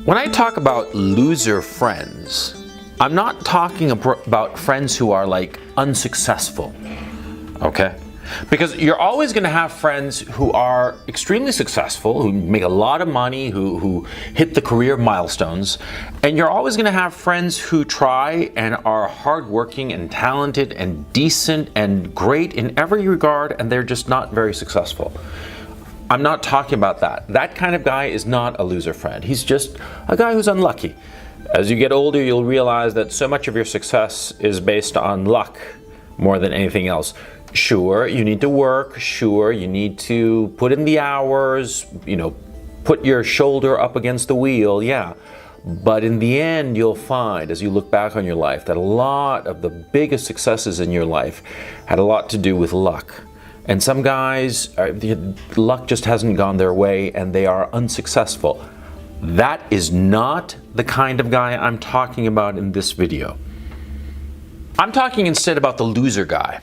When I talk about loser friends, I'm not talking about friends who are like unsuccessful, okay? Because you're always going to have friends who are extremely successful, who make a lot of money, who hit the career milestones, and you're always going to have friends who try and are hardworking and talented and decent and great in every regard, and they're just not very successful. I'm not talking about that. That kind of guy is not a loser friend. He's just a guy who's unlucky. As you get older, you'll realize that so much of your success is based on luck more than anything else. Sure, you need to work. Sure, you need to put in the hours, put your shoulder up against the wheel, yeah. But in the end, you'll find, as you look back on your life, that a lot of the biggest successes in your life had a lot to do with luck. And some guys, luck just hasn't gone their way and they are unsuccessful. That is not the kind of guy I'm talking about in this video. I'm talking instead about the loser guy.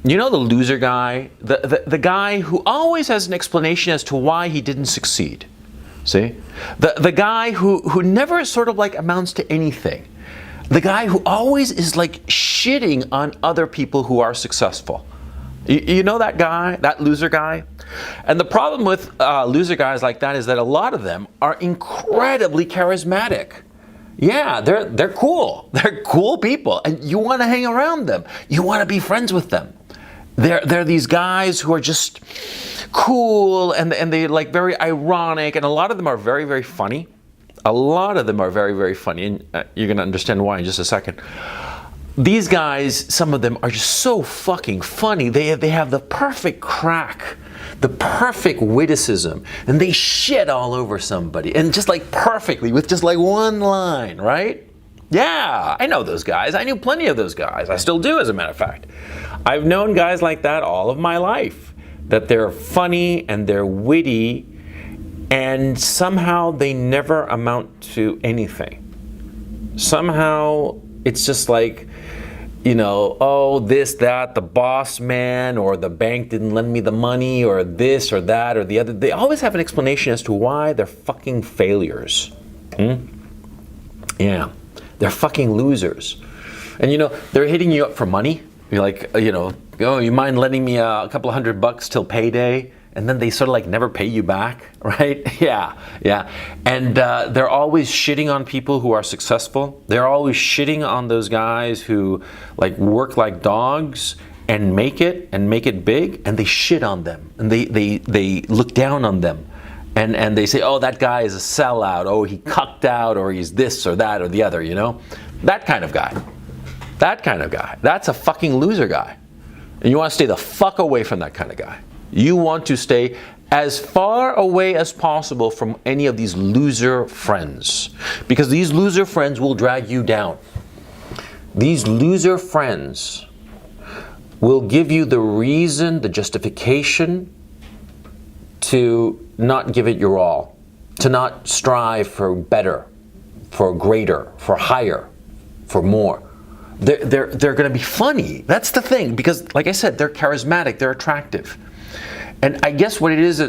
You know the loser guy? The guy who always has an explanation as to why he didn't succeed. See? The guy who never sort of like amounts to anything. The guy who always is like shitting on other people who are successful. You know that guy, that loser guy? And the problem with loser guys like that is that a lot of them are incredibly charismatic. Yeah, they're cool. They're cool people, and you want to hang around them. You want to be friends with them. They're these guys who are just cool, and they're like very ironic, and a lot of them are very, very funny. A lot of them are very, very funny, and you're going to understand why in just a second. These guys, some of them are just so fucking funny. They have the perfect crack, the perfect witticism, and they shit all over somebody, and just like perfectly with just like one line, right? Yeah, I know those guys. I knew plenty of those guys. I still do, as a matter of fact. I've known guys like that all of my life, that they're funny and they're witty, and somehow they never amount to anything. Somehow it's just like, oh, this, that, the boss man, or the bank didn't lend me the money, or this, or that, or the other. They always have an explanation as to why they're fucking failures. Yeah, they're fucking losers. And they're hitting you up for money. You're like, oh, you mind lending me a couple of $100 till payday? And then they sort of like never pay you back, right? Yeah. And they're always shitting on people who are successful. They're always shitting on those guys who like work like dogs and make it big, and they shit on them. And they look down on them. And they say, oh, that guy is a sellout. Oh, he cucked out, or he's this or that or the other, That kind of guy. That's a fucking loser guy. And you want to stay the fuck away from that kind of guy. You want to stay as far away as possible from any of these loser friends, because these loser friends will drag you down. These loser friends will give you the reason, the justification to not give it your all, to not strive for better, for greater, for higher, for more. They're going to be funny. That's the thing, because like I said, they're charismatic, they're attractive. And I guess what it is,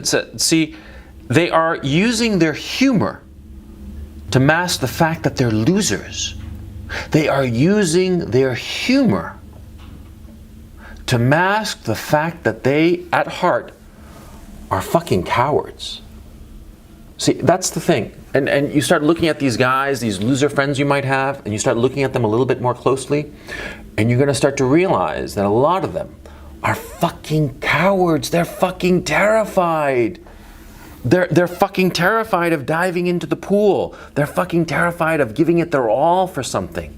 they are using their humor to mask the fact that they're losers. They are using their humor to mask the fact that they, at heart, are fucking cowards. See, that's the thing. And you start looking at these guys, these loser friends you might have, and you start looking at them a little bit more closely, and you're going to start to realize that a lot of them are fucking cowards. They're fucking terrified. They're fucking terrified of diving into the pool. They're fucking terrified of giving it their all for something.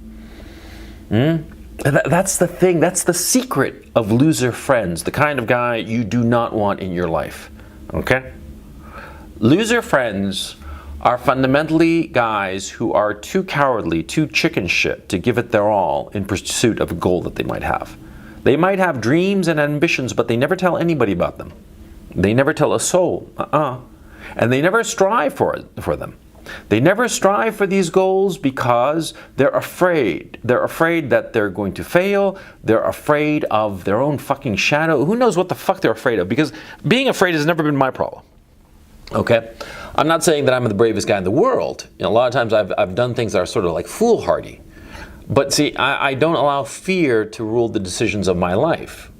That's the thing. That's the secret of loser friends, the kind of guy you do not want in your life. Okay? Loser friends are fundamentally guys who are too cowardly, too chicken shit to give it their all in pursuit of a goal that they might have. They might have dreams and ambitions, but they never tell anybody about them. They never tell a soul. And they never strive for them. They never strive for these goals because they're afraid. They're afraid that they're going to fail. They're afraid of their own fucking shadow. Who knows what the fuck they're afraid of? Because being afraid has never been my problem. Okay? I'm not saying that I'm the bravest guy in the world. You know, a lot of times I've done things that are sort of like foolhardy. But see, I don't allow fear to rule the decisions of my life.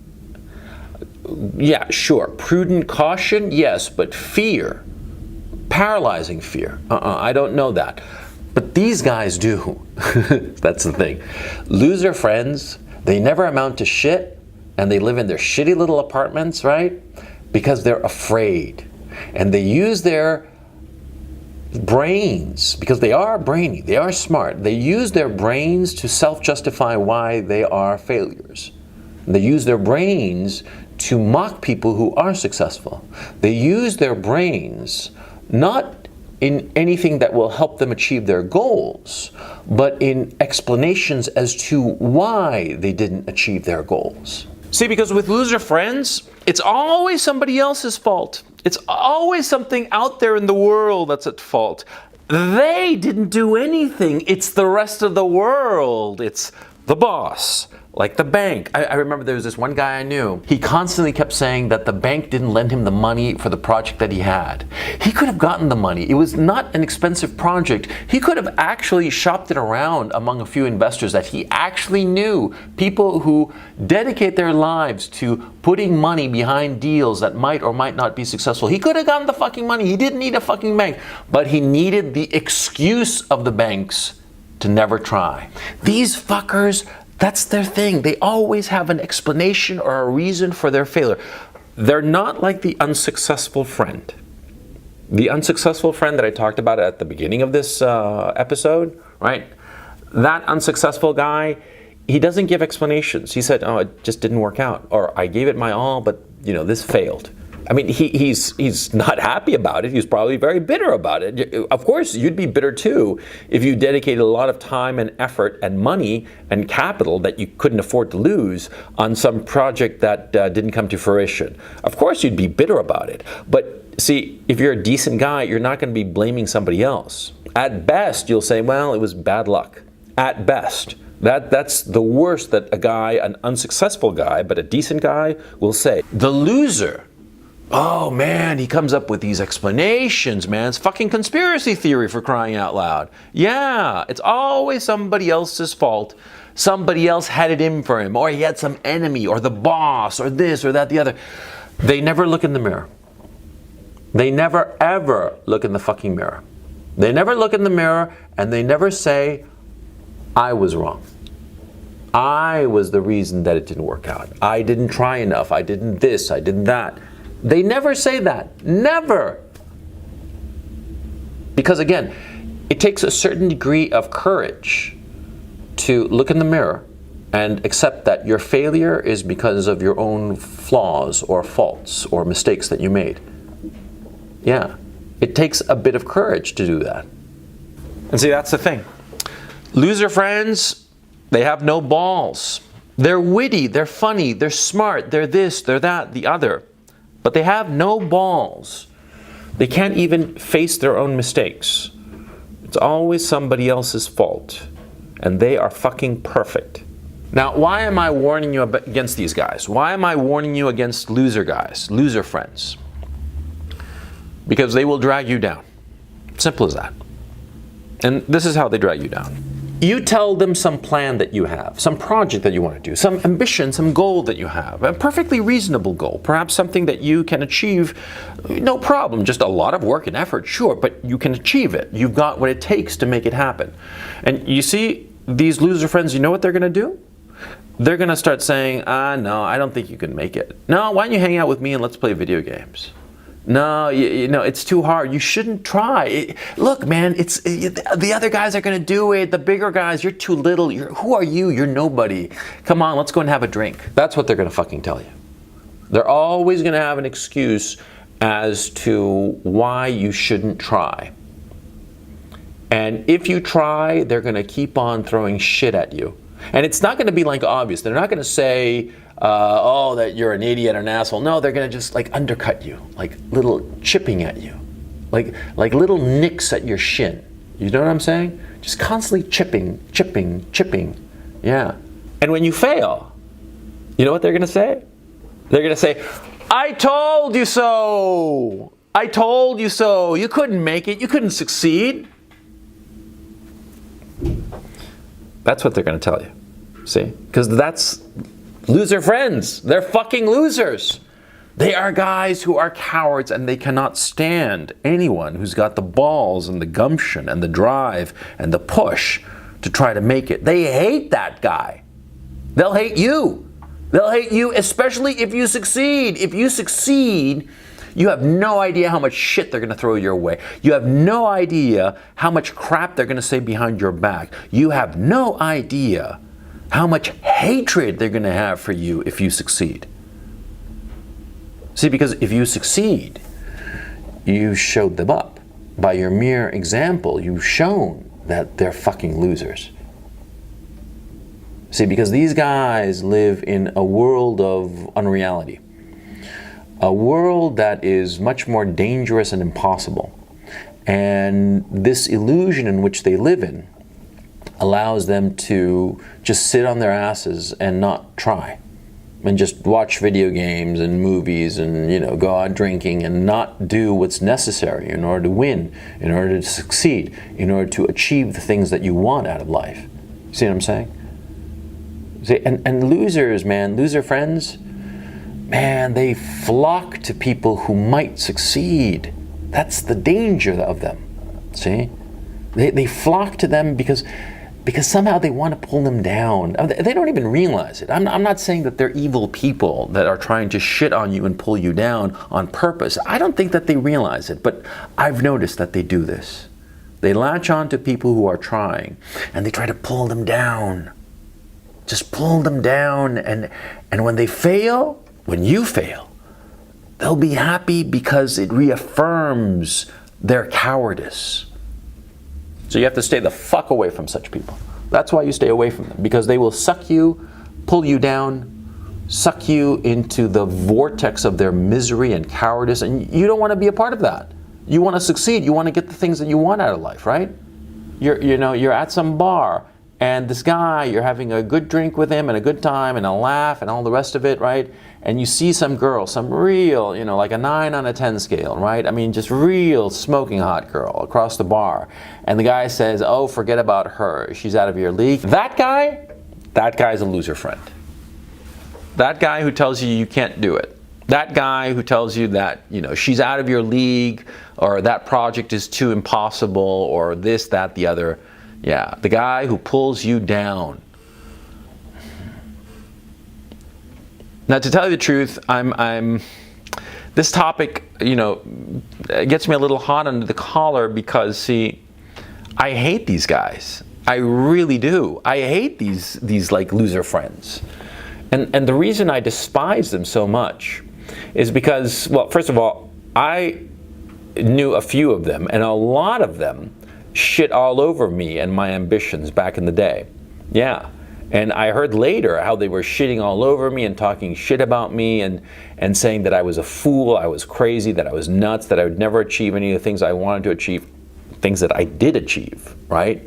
Yeah, sure. Prudent caution, yes, but fear, paralyzing fear, I don't know that. But these guys do. That's the thing. Loser friends, they never amount to shit, and they live in their shitty little apartments, right? Because they're afraid. And they use their brains, because they are brainy, they are smart. They use their brains to self-justify why they are failures. They use their brains to mock people who are successful. They use their brains not in anything that will help them achieve their goals, but in explanations as to why they didn't achieve their goals. See, because with loser friends, it's always somebody else's fault. It's always something out there in the world that's at fault. They didn't do anything. It's the rest of the world. It's the boss, like the bank. I remember there was this one guy I knew. He constantly kept saying that the bank didn't lend him the money for the project that he had. He could have gotten the money. It was not an expensive project. He could have actually shopped it around among a few investors that he actually knew, people who dedicate their lives to putting money behind deals that might or might not be successful. He could have gotten the fucking money. He didn't need a fucking bank, but he needed the excuse of the banks to never try. These fuckers, that's their thing. They always have an explanation or a reason for their failure. They're not like the unsuccessful friend. The unsuccessful friend that I talked about at the beginning of this episode, right? That unsuccessful guy, he doesn't give explanations. He said, oh, it just didn't work out. Or I gave it my all, but you know, this failed. I mean, he's not happy about it. He's probably very bitter about it. Of course, you'd be bitter too if you dedicated a lot of time and effort and money and capital that you couldn't afford to lose on some project that didn't come to fruition. Of course, you'd be bitter about it. But see, if you're a decent guy, you're not going to be blaming somebody else. At best, you'll say, well, it was bad luck. At best. That's the worst that a guy, an unsuccessful guy, but a decent guy will say. The loser, oh man, he comes up with these explanations, man. It's fucking conspiracy theory, for crying out loud. Yeah, it's always somebody else's fault. Somebody else had it in for him, or he had some enemy, or the boss, or this, or that, the other. They never look in the mirror. They never ever look in the fucking mirror. They never look in the mirror, and they never say, I was wrong. I was the reason that it didn't work out. I didn't try enough. I didn't this, I didn't that. They never say that. Never. Because again, it takes a certain degree of courage to look in the mirror and accept that your failure is because of your own flaws or faults or mistakes that you made. Yeah. It takes a bit of courage to do that. And see, that's the thing. Loser friends, they have no balls. They're witty, they're funny, they're smart, they're this, they're that, the other. But they have no balls. They can't even face their own mistakes. It's always somebody else's fault. And they are fucking perfect. Now, why am I warning you against these guys? Why am I warning you against loser guys, loser friends? Because they will drag you down. Simple as that. And this is how they drag you down. You tell them some plan that you have, some project that you want to do, some ambition, some goal that you have, a perfectly reasonable goal, perhaps something that you can achieve, no problem, just a lot of work and effort, sure, but you can achieve it. You've got what it takes to make it happen. And you see, these loser friends, you know what they're going to do? They're going to start saying, no, I don't think you can make it. No, why don't you hang out with me and let's play video games? No, you know, it's too hard. You shouldn't try. Look, man, the other guys are going to do it. The bigger guys, you're too little. Who are you? You're nobody. Come on, let's go and have a drink. That's what they're going to fucking tell you. They're always going to have an excuse as to why you shouldn't try. And if you try, they're going to keep on throwing shit at you. And it's not going to be like obvious. They're not going to say, that you're an idiot or an asshole. No, they're going to just like undercut you, like little chipping at you, like little nicks at your shin. You know what I'm saying? Just constantly chipping. Yeah. And when you fail, you know what they're going to say? They're going to say, I told you so. I told you so. You couldn't make it. You couldn't succeed. That's what they're going to tell you. See? Because that's loser friends. They're fucking losers. They are guys who are cowards, and they cannot stand anyone who's got the balls and the gumption and the drive and the push to try to make it. They hate that guy. They'll hate you. They'll hate you, especially if you succeed. If you succeed, you have no idea how much shit they're going to throw your way. You have no idea how much crap they're going to say behind your back. You have no idea how much hatred they're going to have for you if you succeed. See, because if you succeed, you showed them up. By your mere example, you've shown that they're fucking losers. See, because these guys live in a world of unreality. A world that is much more dangerous and impossible. And this illusion in which they live in allows them to just sit on their asses and not try. And just watch video games and movies and, go out drinking and not do what's necessary in order to win, in order to succeed, in order to achieve the things that you want out of life. See what I'm saying? See, and losers, man, loser friends, man, they flock to people who might succeed. That's the danger of them. See? They flock to them because somehow they want to pull them down. They don't even realize it. I'm not saying that they're evil people that are trying to shit on you and pull you down on purpose. I don't think that they realize it, but I've noticed that they do this. They latch on to people who are trying, and they try to pull them down. Just pull them down, and when they fail, when you fail, they'll be happy because it reaffirms their cowardice. So you have to stay the fuck away from such people. That's why you stay away from them, because they will suck you, pull you down, suck you into the vortex of their misery and cowardice, and you don't want to be a part of that. You want to succeed. You want to get the things that you want out of life, right? You're at some bar, and this guy, you're having a good drink with him and a good time and a laugh and all the rest of it, right? And you see some girl, some real, like a 9 on a 10 scale, right? I mean, just real smoking hot girl across the bar. And the guy says, oh, forget about her. She's out of your league. That guy's a loser friend. That guy who tells you you can't do it. That guy who tells you that, she's out of your league, or that project is too impossible, or this, that, the other. Yeah, the guy who pulls you down. Now, to tell you the truth, this topic, gets me a little hot under the collar because, see, I hate these guys. I really do. I hate these like loser friends. And the reason I despise them so much is because, well, first of all, I knew a few of them, and a lot of them shit all over me and my ambitions back in the day. Yeah. And I heard later how they were shitting all over me and talking shit about me and saying that I was a fool, I was crazy, that I was nuts, that I would never achieve any of the things I wanted to achieve, things that I did achieve, right?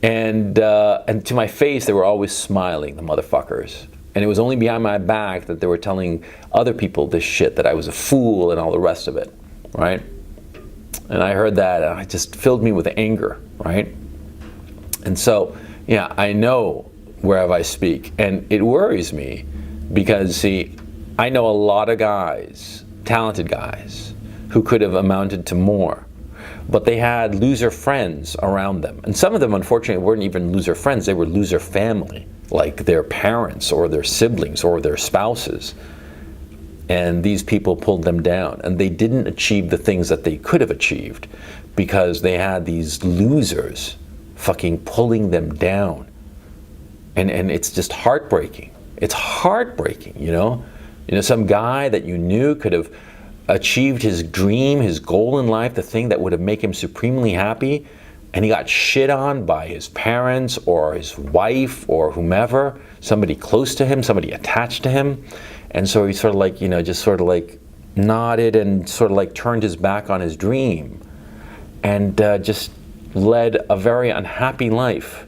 And to my face, they were always smiling, the motherfuckers. And it was only behind my back that they were telling other people this shit, that I was a fool and all the rest of it, right? And I heard that, and it just filled me with anger, right? And so, yeah, I know whereof I speak, and it worries me because, see, I know a lot of guys, talented guys, who could have amounted to more, but they had loser friends around them. And some of them, unfortunately, weren't even loser friends, they were loser family, like their parents or their siblings or their spouses. And these people pulled them down, and they didn't achieve the things that they could have achieved because they had these losers fucking pulling them down. And it's just heartbreaking. It's heartbreaking, some guy that you knew could have achieved his dream, his goal in life, the thing that would have made him supremely happy, and he got shit on by his parents or his wife or whomever, somebody close to him, somebody attached to him. And so he sort of like, just sort of like nodded and sort of like turned his back on his dream and just led a very unhappy life.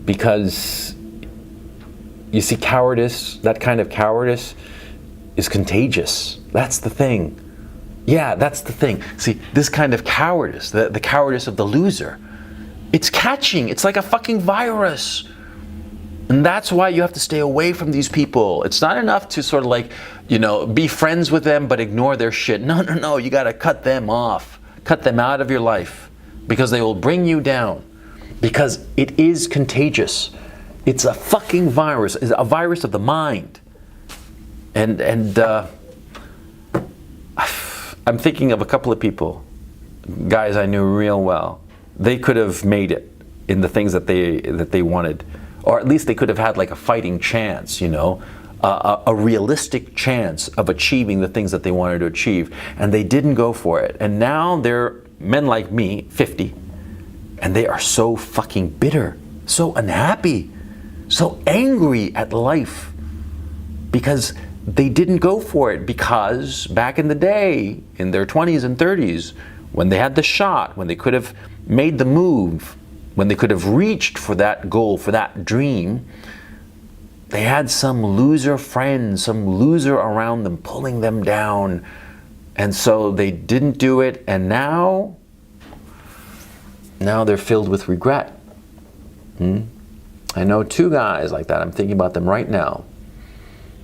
Because, you see, cowardice, that kind of cowardice is contagious. That's the thing. Yeah, that's the thing. See, this kind of cowardice, the cowardice of the loser, it's catching. It's like a fucking virus. And that's why you have to stay away from these people. It's not enough to sort of like, be friends with them but ignore their shit. No. You got to cut them off. Cut them out of your life because they will bring you down. Because it is contagious. It's a fucking virus. It's a virus of the mind. And I'm thinking of a couple of people, guys I knew real well. They could have made it in the things that they wanted. Or at least they could have had like a fighting chance, a realistic chance of achieving the things that they wanted to achieve. And they didn't go for it. And now they're men like me, 50, and they are so fucking bitter, so unhappy, so angry at life because they didn't go for it. Because back in the day, in their 20s and 30s, when they had the shot, when they could have made the move, when they could have reached for that goal, for that dream, they had some loser friend, some loser around them pulling them down. And so they didn't do it, and now they're filled with regret. I know 2 guys like that. I'm thinking about them right now.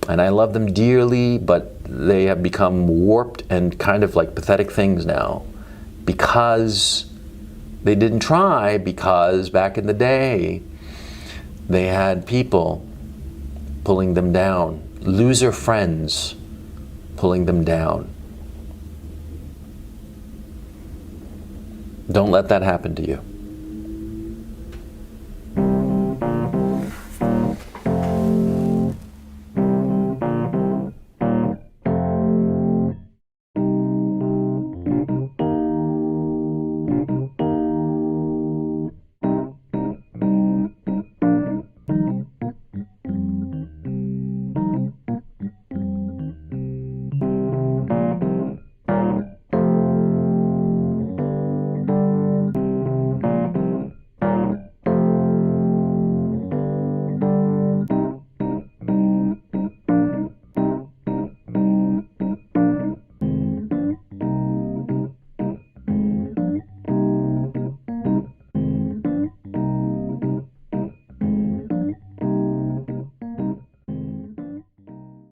And I love them dearly, but they have become warped and kind of like pathetic things now because they didn't try, because back in the day they had people pulling them down, loser friends pulling them down. Don't let that happen to you.